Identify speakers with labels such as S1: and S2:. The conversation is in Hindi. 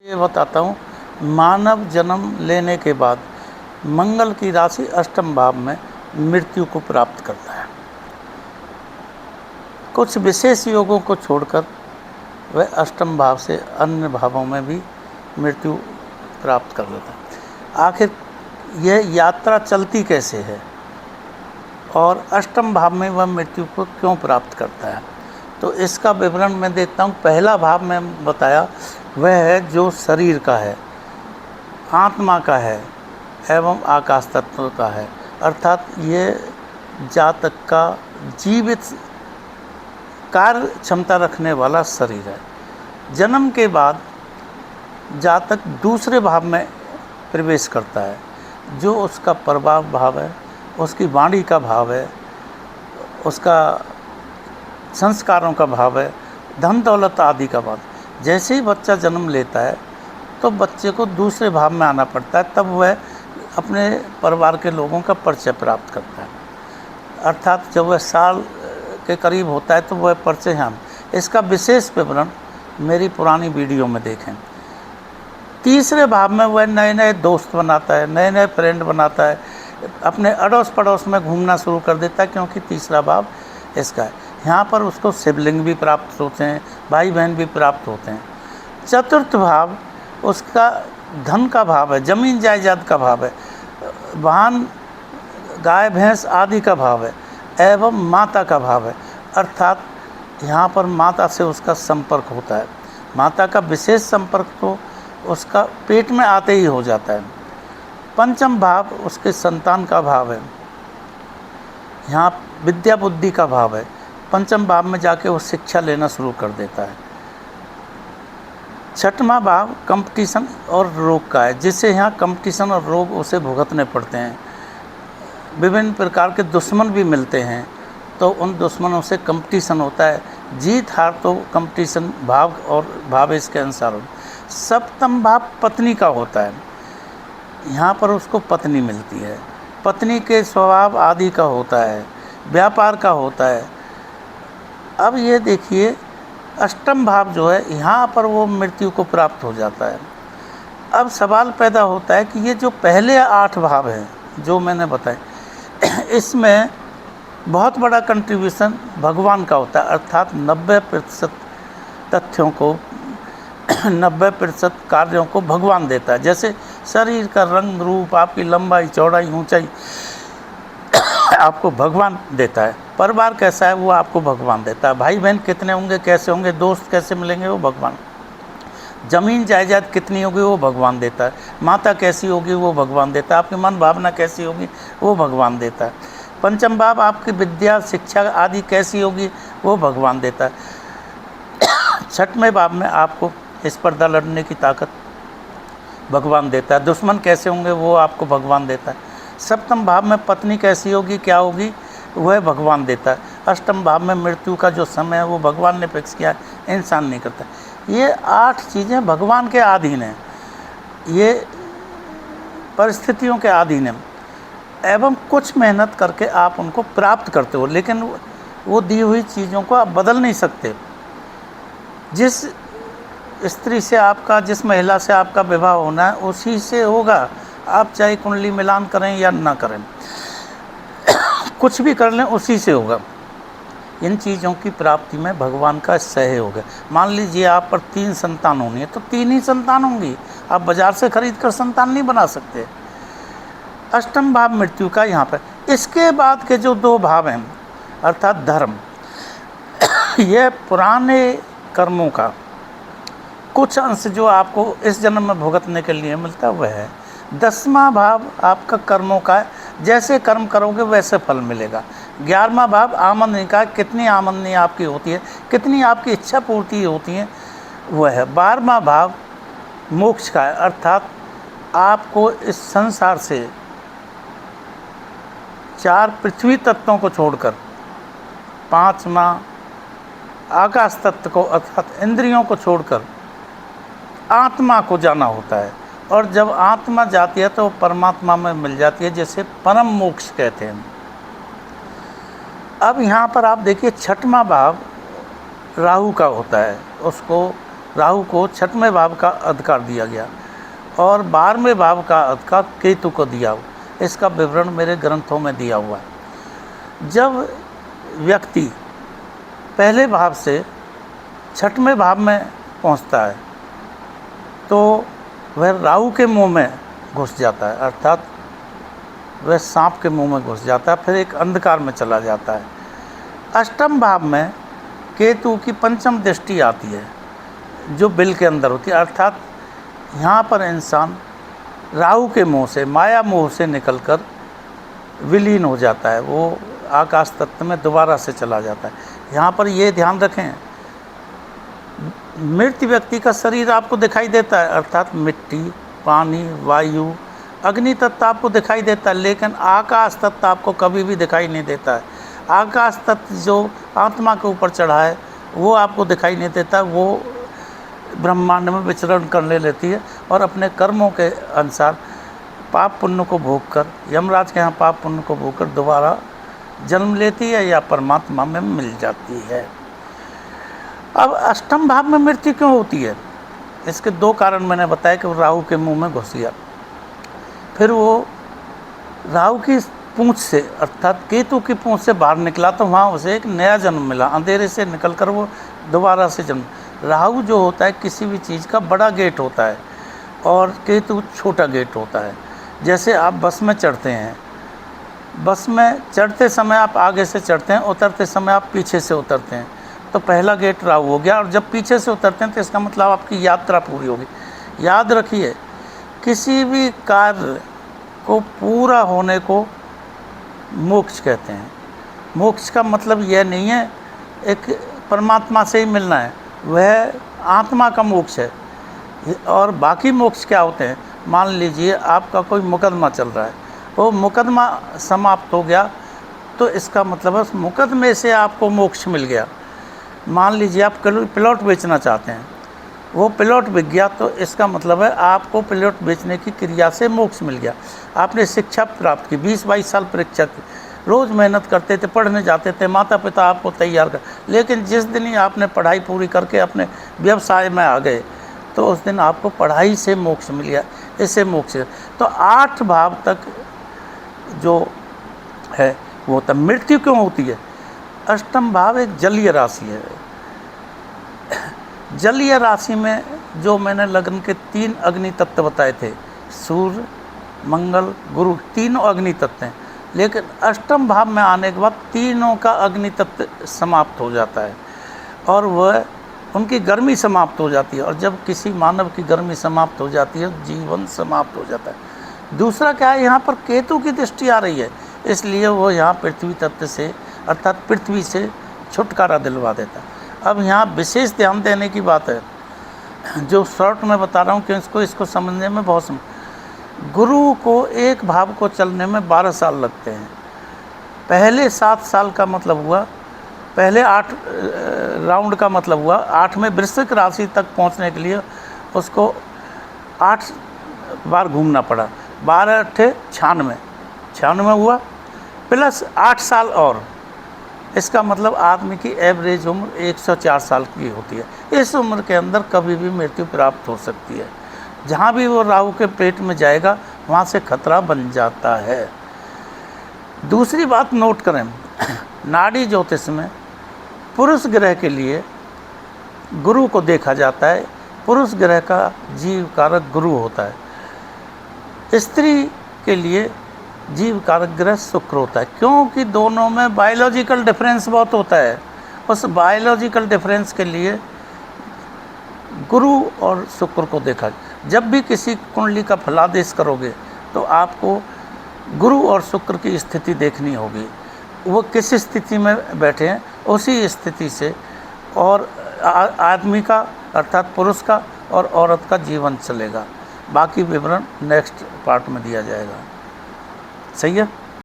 S1: ये बताता हूँ। मानव जन्म लेने के बाद मंगल की राशि अष्टम भाव में मृत्यु को प्राप्त करता है। कुछ विशेष योगों को छोड़कर वह अष्टम भाव से अन्य भावों में भी मृत्यु प्राप्त कर लेता है। आखिर यह यात्रा चलती कैसे है और अष्टम भाव में वह मृत्यु को क्यों प्राप्त करता है, तो इसका विवरण मैं देता हूँ। पहला भाव में बताया वह है जो शरीर का है, आत्मा का है एवं आकाश तत्व का है, अर्थात ये जातक का जीवित कार्य क्षमता रखने वाला शरीर है। जन्म के बाद जातक दूसरे भाव में प्रवेश करता है, जो उसका प्रभाव भाव है, उसकी वाणी का भाव है, उसका संस्कारों का भाव है, धन दौलत आदि का भाव। जैसे ही बच्चा जन्म लेता है तो बच्चे को दूसरे भाव में आना पड़ता है, तब वह अपने परिवार के लोगों का परिचय प्राप्त करता है। अर्थात जब वह साल के करीब होता है तो वह परिचय हम इसका विशेष विवरण मेरी पुरानी वीडियो में देखें। तीसरे भाव में वह नए नए दोस्त बनाता है, नए नए फ्रेंड बनाता है, अपने अड़ोस पड़ोस में घूमना शुरू कर देता है, क्योंकि तीसरा भाव इसका है। यहाँ पर उसको सिबलिंग भी प्राप्त होते हैं, भाई बहन भी प्राप्त होते हैं। चतुर्थ भाव उसका धन का भाव है, जमीन जायदाद का भाव है, वाहन गाय भैंस आदि का भाव है एवं माता का भाव है। अर्थात यहाँ पर माता से उसका संपर्क होता है। माता का विशेष संपर्क तो उसका पेट में आते ही हो जाता है। पंचम भाव उसके संतान का भाव है, यहाँ विद्या बुद्धि का भाव है। पंचम भाव में जाके वो शिक्षा लेना शुरू कर देता है। छठवां भाव कंपटीशन और रोग का है, जिससे यहाँ कंपटीशन और रोग उसे भुगतने पड़ते हैं। विभिन्न प्रकार के दुश्मन भी मिलते हैं, तो उन दुश्मनों से कंपटीशन होता है। जीत हार तो कंपटीशन भाव और भावेश के अनुसार होता है। सप्तम भाव पत्नी का होता है, यहाँ पर उसको पत्नी मिलती है, पत्नी के स्वभाव आदि का होता है, व्यापार का होता है। अब ये देखिए अष्टम भाव जो है, यहाँ पर वो मृत्यु को प्राप्त हो जाता है। अब सवाल पैदा होता है कि ये जो पहले 8 भाव हैं जो मैंने बताए, इसमें बहुत बड़ा कंट्रीब्यूशन भगवान का होता है। अर्थात 90% तथ्यों को 90% कार्यों को भगवान देता है। जैसे शरीर का रंग रूप, आपकी लंबाई चौड़ाई ऊंचाई आपको भगवान देता है। परिवार कैसा है वो आपको भगवान देता है। भाई बहन कितने होंगे, कैसे होंगे, दोस्त कैसे मिलेंगे, वो भगवान। जमीन जायदाद कितनी होगी वो भगवान देता है। माता कैसी होगी वो भगवान देता है। आपकी मन भावना कैसी होगी वो भगवान देता है। पंचम भाव आपकी विद्या शिक्षा आदि कैसी होगी वो भगवान देता है। छठवें भाव में आपको स्पर्धा लड़ने की ताकत भगवान देता है। दुश्मन कैसे होंगे वो आपको भगवान देता है। सप्तम भाव में पत्नी कैसी होगी, क्या होगी, वह भगवान देता है। अष्टम भाव में मृत्यु का जो समय है वो भगवान ने फिक्स किया है, इंसान नहीं करता। ये 8 चीज़ें भगवान के अधीन हैं, ये परिस्थितियों के अधीन है एवं कुछ मेहनत करके आप उनको प्राप्त करते हो, लेकिन वो दी हुई चीज़ों को आप बदल नहीं सकते। जिस स्त्री से आपका, जिस महिला से आपका विवाह होना है उसी से होगा, आप चाहे कुंडली मिलान करें या ना करें, कुछ भी कर लें उसी से होगा। इन चीज़ों की प्राप्ति में भगवान का सहयोग है। मान लीजिए आप पर 3 संतान होनी है तो 3 ही संतान होंगी, आप बाज़ार से खरीद कर संतान नहीं बना सकते। अष्टम भाव मृत्यु का यहाँ पर। इसके बाद के जो 2 भाव हैं अर्थात धर्म, यह पुराने कर्मों का कुछ अंश जो आपको इस जन्म में भुगतने के लिए मिलता है वह है। 10वां भाव आपका कर्मों का है, जैसे कर्म करोगे वैसे फल मिलेगा। 11वां भाव आमदनी का, कितनी आमदनी आपकी होती है, कितनी आपकी इच्छा पूर्ति होती है वह है। 12वां भाव मोक्ष का है, अर्थात आपको इस संसार से 4 पृथ्वी तत्वों को छोड़कर 5वां आकाश तत्व को अर्थात इंद्रियों को छोड़कर आत्मा को जाना होता है। और जब आत्मा जाती है तो परमात्मा में मिल जाती है, जैसे परम मोक्ष कहते हैं। अब यहाँ पर आप देखिए 6वां भाव राहु का होता है, उसको राहु को 6वें भाव का अधिकार दिया गया और 12वें भाव का अधिकार केतु को दिया हुआ। इसका विवरण मेरे ग्रंथों में दिया हुआ है। जब व्यक्ति पहले भाव से 6वें भाव में पहुंचता है तो वह राहु के मुंह में घुस जाता है, अर्थात वह सांप के मुंह में घुस जाता है, फिर एक अंधकार में चला जाता है। अष्टम भाव में केतु की पंचम दृष्टि आती है जो बिल के अंदर होती है, अर्थात यहाँ पर इंसान राहु के मुंह से, माया मोह से निकलकर विलीन हो जाता है, वो आकाश तत्व में दोबारा से चला जाता है। यहाँ पर ये ध्यान रखें, मृत व्यक्ति का शरीर आपको दिखाई देता है, अर्थात मिट्टी, पानी, वायु, अग्नि तत्व आपको दिखाई देता है, लेकिन आकाश तत्व आपको कभी भी दिखाई नहीं देता है। आकाश तत्व जो आत्मा के ऊपर चढ़ा है वो आपको दिखाई नहीं देता, वो ब्रह्मांड में विचरण करने लेती है और अपने कर्मों के अनुसार पाप पुण्य को भोगकर, यमराज के यहाँ पाप पुण्य को भोगकर दोबारा जन्म लेती है या परमात्मा में मिल जाती है। अब अष्टम भाव में मृत्यु क्यों होती है? इसके दो कारण मैंने बताया कि वो राहु के मुंह में घुस गया, फिर वो राहु की पूंछ से अर्थात केतु की पूंछ से बाहर निकला तो वहाँ उसे एक नया जन्म मिला, अंधेरे से निकलकर वो दोबारा से जन्म। राहु जो होता है किसी भी चीज़ का बड़ा गेट होता है और केतु छोटा गेट होता है। जैसे आप बस में चढ़ते हैं, बस में चढ़ते समय आप आगे से चढ़ते हैं, उतरते समय आप पीछे से उतरते हैं, तो पहला गेट राहु हो गया। और जब पीछे से उतरते हैं तो इसका मतलब आपकी यात्रा पूरी होगी। याद रखिए, किसी भी कार्य को पूरा होने को मोक्ष कहते हैं। मोक्ष का मतलब यह नहीं है एक परमात्मा से ही मिलना है, वह आत्मा का मोक्ष है। और बाकी मोक्ष क्या होते हैं? मान लीजिए आपका कोई मुकदमा चल रहा है, वो मुकदमा समाप्त हो गया तो इसका मतलब है उस मुकदमे से आपको मोक्ष मिल गया। मान लीजिए आप प्लॉट बेचना चाहते हैं, वो प्लॉट बिक गया तो इसका मतलब है आपको प्लॉट बेचने की क्रिया से मोक्ष मिल गया। आपने शिक्षा प्राप्त की, 20-22 साल परीक्षा की, रोज़ मेहनत करते थे, पढ़ने जाते थे, माता पिता आपको तैयार कर, लेकिन जिस दिन ही आपने पढ़ाई पूरी करके अपने व्यवसाय में आ गए तो उस दिन आपको पढ़ाई से मोक्ष मिल गया। इससे मोक्ष है। तो 8 भाव तक जो है वो तब मृत्यु क्यों होती है? अष्टम भाव एक जलीय राशि है। जलीय राशि में जो मैंने लग्न के 3 अग्नि तत्व बताए थे, सूर्य, मंगल, गुरु, तीनों अग्नि तत्व हैं, लेकिन अष्टम भाव में आने के बाद तीनों का अग्नि तत्व समाप्त हो जाता है और वह उनकी गर्मी समाप्त हो जाती है। और जब किसी मानव की गर्मी समाप्त हो जाती है, जीवन समाप्त हो जाता है। दूसरा क्या है, यहाँ पर केतु की दृष्टि आ रही है, इसलिए वो यहाँ पृथ्वी तत्व से अर्थात पृथ्वी से छुटकारा दिलवा देता है। अब यहाँ विशेष ध्यान देने की बात है, जो शॉर्ट में बता रहा हूँ कि इसको समझने में बहुत गुरु को एक भाव को चलने में 12 साल लगते हैं। पहले 7 साल का मतलब हुआ, पहले 8 राउंड का मतलब हुआ, 8वें वृश्चिक राशि तक पहुंचने के लिए उसको 8 बार घूमना पड़ा। 12 × 96 हुआ प्लस 8 साल और, इसका मतलब आदमी की एवरेज उम्र 104 साल की होती है। इस उम्र के अंदर कभी भी मृत्यु प्राप्त हो सकती है। जहाँ भी वो राहु के पेट में जाएगा वहाँ से खतरा बन जाता है। दूसरी बात नोट करें, नाड़ी ज्योतिष में पुरुष ग्रह के लिए गुरु को देखा जाता है। पुरुष ग्रह का जीव कारक गुरु होता है, स्त्री के लिए जीव कारक ग्रह शुक्र होता है, क्योंकि दोनों में बायोलॉजिकल डिफरेंस बहुत होता है। उस बायोलॉजिकल डिफरेंस के लिए गुरु और शुक्र को देखा। जब भी किसी कुंडली का फलादेश करोगे तो आपको गुरु और शुक्र की स्थिति देखनी होगी, वो किस स्थिति में बैठे हैं उसी स्थिति से और आदमी का अर्थात पुरुष का और औरत का जीवन चलेगा। बाकी विवरण नेक्स्ट पार्ट में दिया जाएगा। सही है।